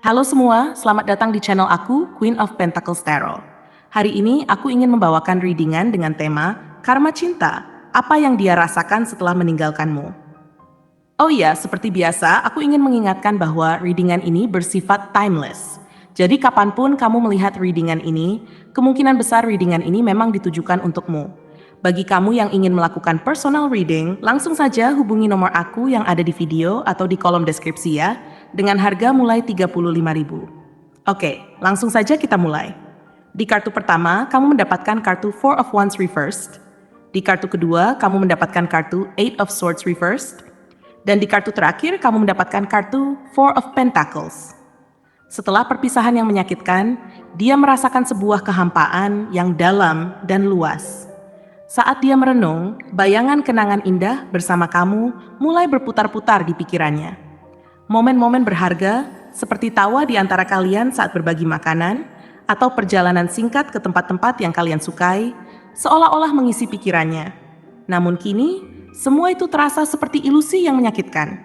Halo semua, selamat datang di channel aku, Queen of Pentacles Tarot. Hari ini aku ingin membawakan readingan dengan tema Karma Cinta, apa yang dia rasakan setelah meninggalkanmu. Oh iya, seperti biasa, aku ingin mengingatkan bahwa readingan ini bersifat timeless. Jadi kapanpun kamu melihat readingan ini, kemungkinan besar readingan ini memang ditujukan untukmu. Bagi kamu yang ingin melakukan personal reading, langsung saja hubungi nomor aku yang ada di video atau di kolom deskripsi ya, dengan harga mulai 35.000. Oke, langsung saja kita mulai. Di kartu pertama, kamu mendapatkan kartu Four of Wands Reversed. Di kartu kedua, kamu mendapatkan kartu Eight of Swords Reversed. Dan di kartu terakhir, kamu mendapatkan kartu Four of Pentacles. Setelah perpisahan yang menyakitkan, dia merasakan sebuah kehampaan yang dalam dan luas. Saat dia merenung, bayangan kenangan indah bersama kamu mulai berputar-putar di pikirannya. Momen-momen berharga, seperti tawa di antara kalian saat berbagi makanan, atau perjalanan singkat ke tempat-tempat yang kalian sukai, seolah-olah mengisi pikirannya. Namun kini, semua itu terasa seperti ilusi yang menyakitkan.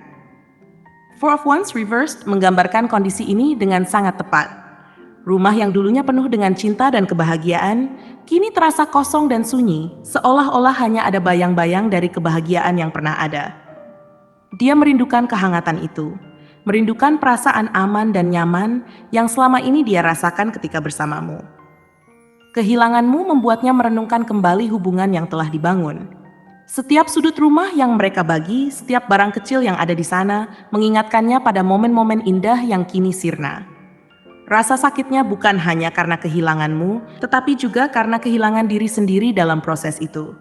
Four of Wands Reversed menggambarkan kondisi ini dengan sangat tepat. Rumah yang dulunya penuh dengan cinta dan kebahagiaan, kini terasa kosong dan sunyi, seolah-olah hanya ada bayang-bayang dari kebahagiaan yang pernah ada. Dia merindukan kehangatan itu, merindukan perasaan aman dan nyaman yang selama ini dia rasakan ketika bersamamu. Kehilanganmu membuatnya merenungkan kembali hubungan yang telah dibangun. Setiap sudut rumah yang mereka bagi, setiap barang kecil yang ada di sana, mengingatkannya pada momen-momen indah yang kini sirna. Rasa sakitnya bukan hanya karena kehilanganmu, tetapi juga karena kehilangan diri sendiri dalam proses itu.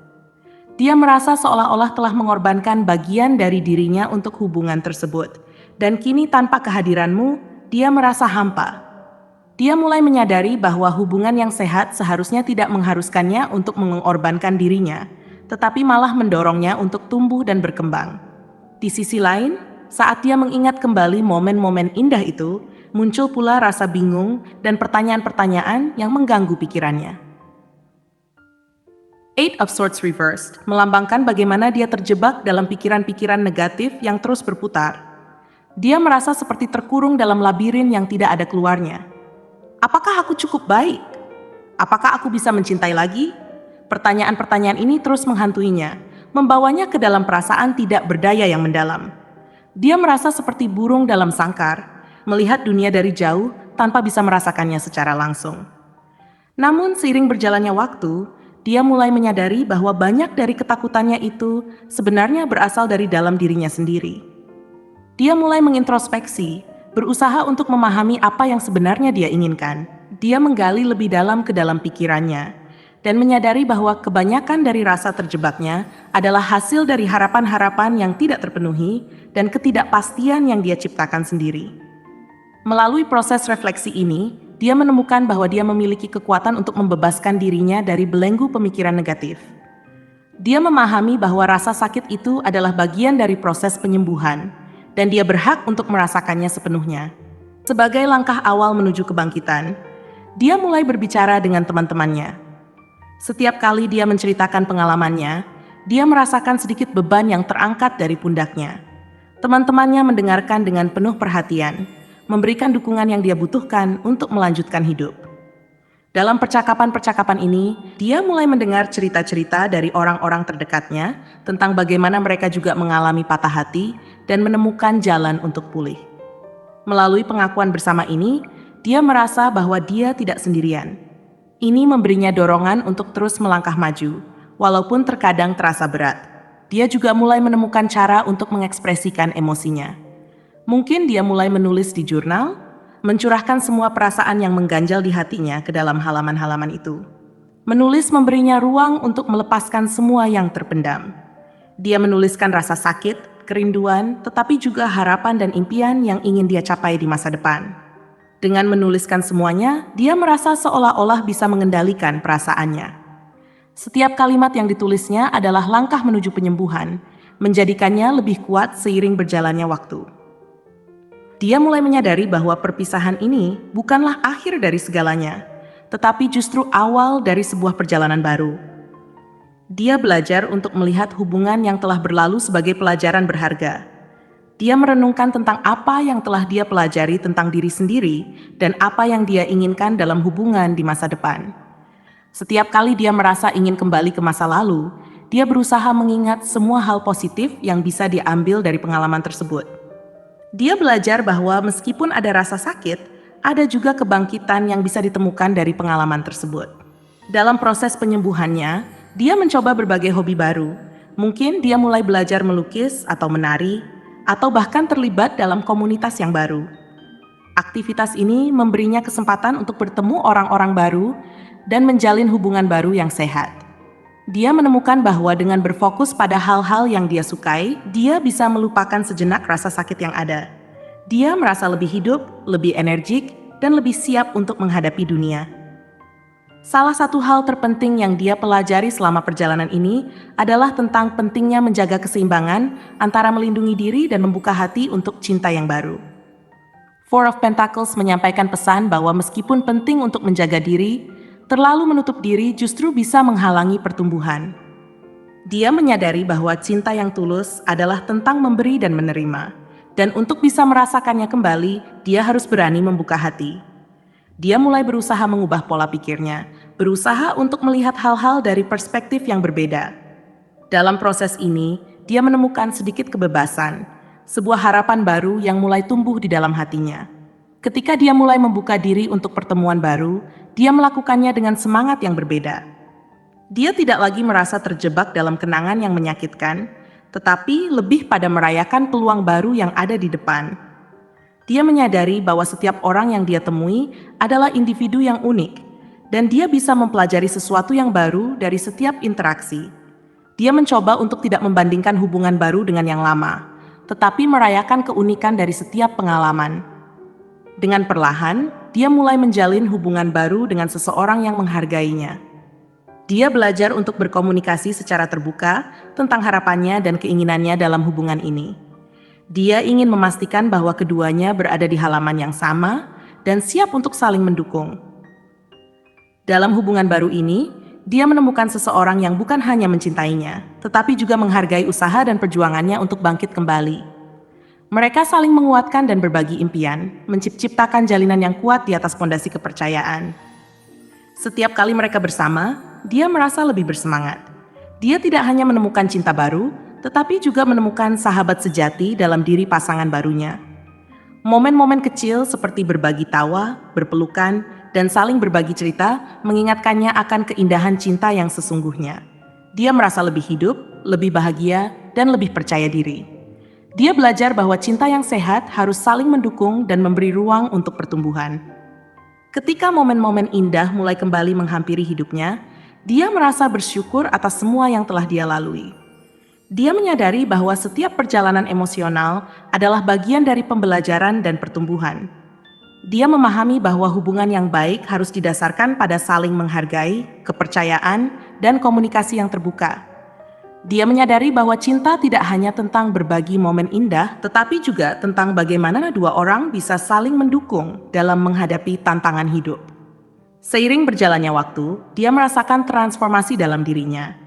Dia merasa seolah-olah telah mengorbankan bagian dari dirinya untuk hubungan tersebut, dan kini tanpa kehadiranmu, dia merasa hampa. Dia mulai menyadari bahwa hubungan yang sehat seharusnya tidak mengharuskannya untuk mengorbankan dirinya, tetapi malah mendorongnya untuk tumbuh dan berkembang. Di sisi lain, saat dia mengingat kembali momen-momen indah itu, muncul pula rasa bingung dan pertanyaan-pertanyaan yang mengganggu pikirannya. Eight of Swords Reversed melambangkan bagaimana dia terjebak dalam pikiran-pikiran negatif yang terus berputar. Dia merasa seperti terkurung dalam labirin yang tidak ada keluarnya. Apakah aku cukup baik? Apakah aku bisa mencintai lagi? Pertanyaan-pertanyaan ini terus menghantuinya, membawanya ke dalam perasaan tidak berdaya yang mendalam. Dia merasa seperti burung dalam sangkar, melihat dunia dari jauh tanpa bisa merasakannya secara langsung. Namun seiring berjalannya waktu, dia mulai menyadari bahwa banyak dari ketakutannya itu sebenarnya berasal dari dalam dirinya sendiri. Dia mulai mengintrospeksi, berusaha untuk memahami apa yang sebenarnya dia inginkan. Dia menggali lebih dalam ke dalam pikirannya, dan menyadari bahwa kebanyakan dari rasa terjebaknya adalah hasil dari harapan-harapan yang tidak terpenuhi dan ketidakpastian yang dia ciptakan sendiri. Melalui proses refleksi ini, dia menemukan bahwa dia memiliki kekuatan untuk membebaskan dirinya dari belenggu pemikiran negatif. Dia memahami bahwa rasa sakit itu adalah bagian dari proses penyembuhan, dan dia berhak untuk merasakannya sepenuhnya. Sebagai langkah awal menuju kebangkitan, dia mulai berbicara dengan teman-temannya. Setiap kali dia menceritakan pengalamannya, dia merasakan sedikit beban yang terangkat dari pundaknya. Teman-temannya mendengarkan dengan penuh perhatian, memberikan dukungan yang dia butuhkan untuk melanjutkan hidup. Dalam percakapan-percakapan ini, dia mulai mendengar cerita-cerita dari orang-orang terdekatnya tentang bagaimana mereka juga mengalami patah hati dan menemukan jalan untuk pulih. Melalui pengakuan bersama ini, dia merasa bahwa dia tidak sendirian. Ini memberinya dorongan untuk terus melangkah maju, walaupun terkadang terasa berat. Dia juga mulai menemukan cara untuk mengekspresikan emosinya. Mungkin dia mulai menulis di jurnal, mencurahkan semua perasaan yang mengganjal di hatinya ke dalam halaman-halaman itu. Menulis memberinya ruang untuk melepaskan semua yang terpendam. Dia menuliskan rasa sakit, kerinduan, tetapi juga harapan dan impian yang ingin dia capai di masa depan. Dengan menuliskan semuanya, dia merasa seolah-olah bisa mengendalikan perasaannya. Setiap kalimat yang ditulisnya adalah langkah menuju penyembuhan, menjadikannya lebih kuat seiring berjalannya waktu. Dia mulai menyadari bahwa perpisahan ini bukanlah akhir dari segalanya, tetapi justru awal dari sebuah perjalanan baru. Dia belajar untuk melihat hubungan yang telah berlalu sebagai pelajaran berharga. Dia merenungkan tentang apa yang telah dia pelajari tentang diri sendiri dan apa yang dia inginkan dalam hubungan di masa depan. Setiap kali dia merasa ingin kembali ke masa lalu, dia berusaha mengingat semua hal positif yang bisa diambil dari pengalaman tersebut. Dia belajar bahwa meskipun ada rasa sakit, ada juga kebangkitan yang bisa ditemukan dari pengalaman tersebut. Dalam proses penyembuhannya, dia mencoba berbagai hobi baru. Mungkin dia mulai belajar melukis atau menari, atau bahkan terlibat dalam komunitas yang baru. Aktivitas ini memberinya kesempatan untuk bertemu orang-orang baru dan menjalin hubungan baru yang sehat. Dia menemukan bahwa dengan berfokus pada hal-hal yang dia sukai, dia bisa melupakan sejenak rasa sakit yang ada. Dia merasa lebih hidup, lebih energik, dan lebih siap untuk menghadapi dunia. Salah satu hal terpenting yang dia pelajari selama perjalanan ini adalah tentang pentingnya menjaga keseimbangan antara melindungi diri dan membuka hati untuk cinta yang baru. Four of Pentacles menyampaikan pesan bahwa meskipun penting untuk menjaga diri, terlalu menutup diri justru bisa menghalangi pertumbuhan. Dia menyadari bahwa cinta yang tulus adalah tentang memberi dan menerima, dan untuk bisa merasakannya kembali, dia harus berani membuka hati. Dia mulai berusaha mengubah pola pikirnya, berusaha untuk melihat hal-hal dari perspektif yang berbeda. Dalam proses ini, dia menemukan sedikit kebebasan, sebuah harapan baru yang mulai tumbuh di dalam hatinya. Ketika dia mulai membuka diri untuk pertemuan baru, dia melakukannya dengan semangat yang berbeda. Dia tidak lagi merasa terjebak dalam kenangan yang menyakitkan, tetapi lebih pada merayakan peluang baru yang ada di depan. Dia menyadari bahwa setiap orang yang dia temui adalah individu yang unik, dan dia bisa mempelajari sesuatu yang baru dari setiap interaksi. Dia mencoba untuk tidak membandingkan hubungan baru dengan yang lama, tetapi merayakan keunikan dari setiap pengalaman. Dengan perlahan, dia mulai menjalin hubungan baru dengan seseorang yang menghargainya. Dia belajar untuk berkomunikasi secara terbuka tentang harapannya dan keinginannya dalam hubungan ini. Dia ingin memastikan bahwa keduanya berada di halaman yang sama dan siap untuk saling mendukung. Dalam hubungan baru ini, dia menemukan seseorang yang bukan hanya mencintainya, tetapi juga menghargai usaha dan perjuangannya untuk bangkit kembali. Mereka saling menguatkan dan berbagi impian, menciptakan jalinan yang kuat di atas fondasi kepercayaan. Setiap kali mereka bersama, dia merasa lebih bersemangat. Dia tidak hanya menemukan cinta baru, tetapi juga menemukan sahabat sejati dalam diri pasangan barunya. Momen-momen kecil seperti berbagi tawa, berpelukan, dan saling berbagi cerita mengingatkannya akan keindahan cinta yang sesungguhnya. Dia merasa lebih hidup, lebih bahagia, dan lebih percaya diri. Dia belajar bahwa cinta yang sehat harus saling mendukung dan memberi ruang untuk pertumbuhan. Ketika momen-momen indah mulai kembali menghampiri hidupnya, dia merasa bersyukur atas semua yang telah dia lalui. Dia menyadari bahwa setiap perjalanan emosional adalah bagian dari pembelajaran dan pertumbuhan. Dia memahami bahwa hubungan yang baik harus didasarkan pada saling menghargai, kepercayaan, dan komunikasi yang terbuka. Dia menyadari bahwa cinta tidak hanya tentang berbagi momen indah, tetapi juga tentang bagaimana dua orang bisa saling mendukung dalam menghadapi tantangan hidup. Seiring berjalannya waktu, dia merasakan transformasi dalam dirinya.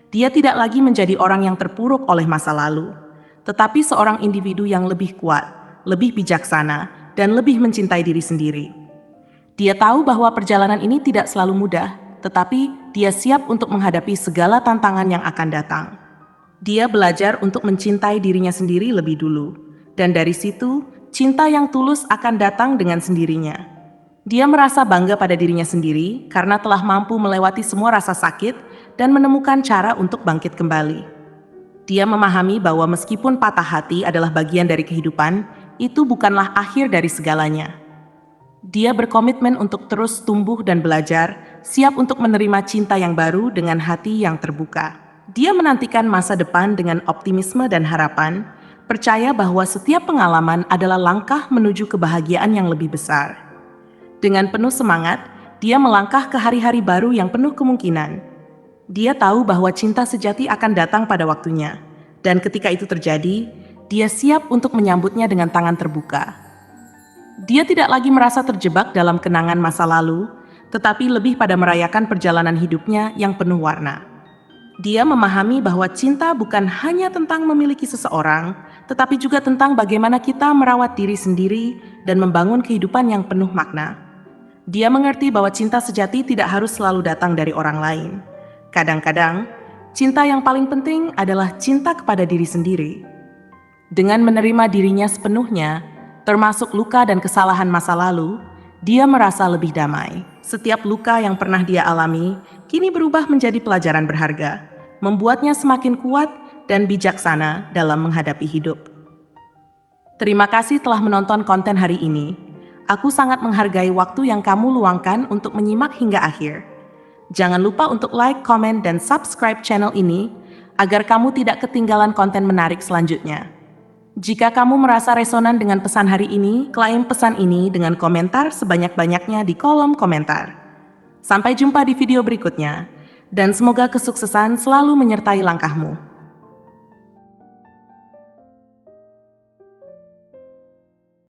Dia tidak lagi menjadi orang yang terpuruk oleh masa lalu, tetapi seorang individu yang lebih kuat, lebih bijaksana, dan lebih mencintai diri sendiri. Dia tahu bahwa perjalanan ini tidak selalu mudah, tetapi dia siap untuk menghadapi segala tantangan yang akan datang. Dia belajar untuk mencintai dirinya sendiri lebih dulu, dan dari situ, cinta yang tulus akan datang dengan sendirinya. Dia merasa bangga pada dirinya sendiri karena telah mampu melewati semua rasa sakit dan menemukan cara untuk bangkit kembali. Dia memahami bahwa meskipun patah hati adalah bagian dari kehidupan, itu bukanlah akhir dari segalanya. Dia berkomitmen untuk terus tumbuh dan belajar, siap untuk menerima cinta yang baru dengan hati yang terbuka. Dia menantikan masa depan dengan optimisme dan harapan, percaya bahwa setiap pengalaman adalah langkah menuju kebahagiaan yang lebih besar. Dengan penuh semangat, dia melangkah ke hari-hari baru yang penuh kemungkinan. Dia tahu bahwa cinta sejati akan datang pada waktunya, dan ketika itu terjadi, dia siap untuk menyambutnya dengan tangan terbuka. Dia tidak lagi merasa terjebak dalam kenangan masa lalu, tetapi lebih pada merayakan perjalanan hidupnya yang penuh warna. Dia memahami bahwa cinta bukan hanya tentang memiliki seseorang, tetapi juga tentang bagaimana kita merawat diri sendiri dan membangun kehidupan yang penuh makna. Dia mengerti bahwa cinta sejati tidak harus selalu datang dari orang lain. Kadang-kadang, cinta yang paling penting adalah cinta kepada diri sendiri. Dengan menerima dirinya sepenuhnya, termasuk luka dan kesalahan masa lalu, dia merasa lebih damai. Setiap luka yang pernah dia alami, kini berubah menjadi pelajaran berharga, membuatnya semakin kuat dan bijaksana dalam menghadapi hidup. Terima kasih telah menonton konten hari ini. Aku sangat menghargai waktu yang kamu luangkan untuk menyimak hingga akhir. Jangan lupa untuk like, komen, dan subscribe channel ini agar kamu tidak ketinggalan konten menarik selanjutnya. Jika kamu merasa resonan dengan pesan hari ini, klaim pesan ini dengan komentar sebanyak-banyaknya di kolom komentar. Sampai jumpa di video berikutnya, dan semoga kesuksesan selalu menyertai langkahmu.